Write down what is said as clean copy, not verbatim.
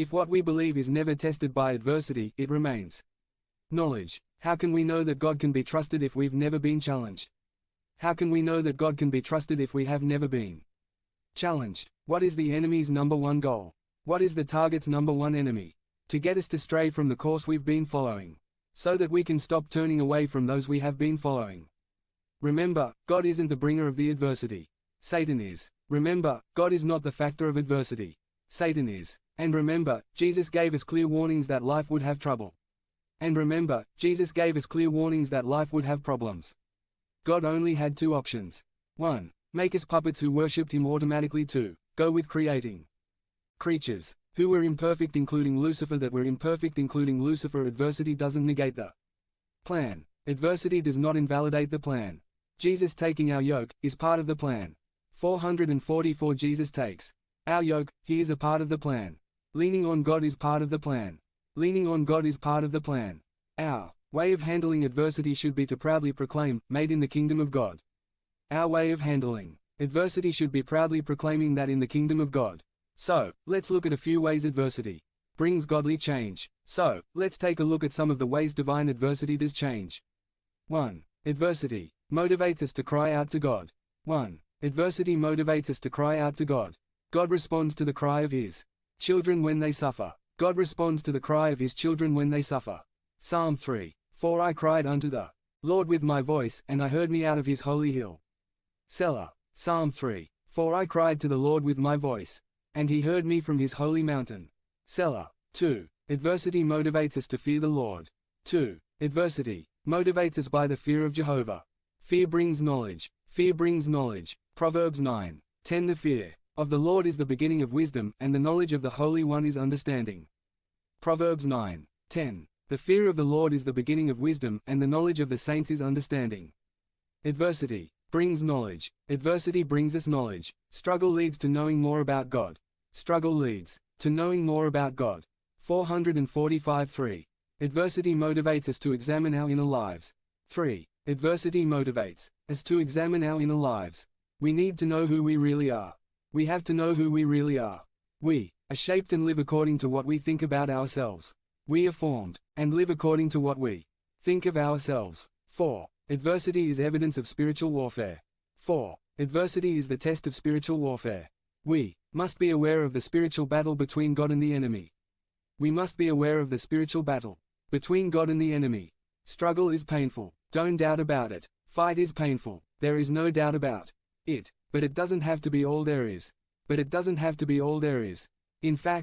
If what we believe is never tested by adversity, it remains. Knowledge. How can we know that God can be trusted if we've never been challenged? How can we know that God can be trusted if we have never been challenged? What is the enemy's number one goal? What is the target's number one enemy? To get us to stray from the course we've been following, so that we can stop turning away from those we have been following. Remember, God isn't the bringer of the adversity. Satan is. Remember, God is not the factor of adversity. Satan is. And remember, Jesus gave us clear warnings that life would have trouble. And remember, Jesus gave us clear warnings that life would have problems. God only had two options. 1. Make us puppets who worshipped him automatically. 2. Go with creating creatures who were imperfect, including Lucifer. That were imperfect, including Lucifer. Adversity doesn't negate the plan. Adversity does not invalidate the plan. Jesus taking our yoke is part of the plan. 444 Jesus takes our yoke, he is a part of the plan. Leaning on God is part of the plan. Leaning on God is part of the plan. Our way of handling adversity should be to proudly proclaim, made in the kingdom of God. Our way of handling adversity should be proudly proclaiming that in the kingdom of God. So, let's look at a few ways adversity brings godly change. So, let's take a look at some of the ways divine adversity does change. 1. Adversity motivates us to cry out to God. 1. Adversity motivates us to cry out to God. God responds to the cry of his children when they suffer. God responds to the cry of his children when they suffer. Psalm 3. For I cried unto the Lord with my voice, and I heard me out of his holy hill. Selah. Psalm 3. For I cried to the Lord with my voice, and he heard me from his holy mountain. Selah. 2. Adversity motivates us to fear the Lord. 2. Adversity motivates us by the fear of Jehovah. Fear brings knowledge. Fear brings knowledge. Proverbs 9:10. The fear of the Lord is the beginning of wisdom, and the knowledge of the Holy One is understanding. Proverbs 9:10. The fear of the Lord is the beginning of wisdom, and the knowledge of the saints is understanding. Adversity brings knowledge. Adversity brings us knowledge. Struggle leads to knowing more about God. Struggle leads to knowing more about God. 445:3. Adversity motivates us to examine our inner lives. 3. Adversity motivates us to examine our inner lives. We need to know who we really are. We have to know who we really are. We are shaped and live according to what we think about ourselves. We are formed and live according to what we think of ourselves. 4. Adversity is evidence of spiritual warfare. 4. Adversity is the test of spiritual warfare. We must be aware of the spiritual battle between God and the enemy. We must be aware of the spiritual battle between God and the enemy. Struggle is painful. Don't doubt about it. Fight is painful. There is no doubt about it. But it doesn't have to be all there is. But it doesn't have to be all there is. In fact,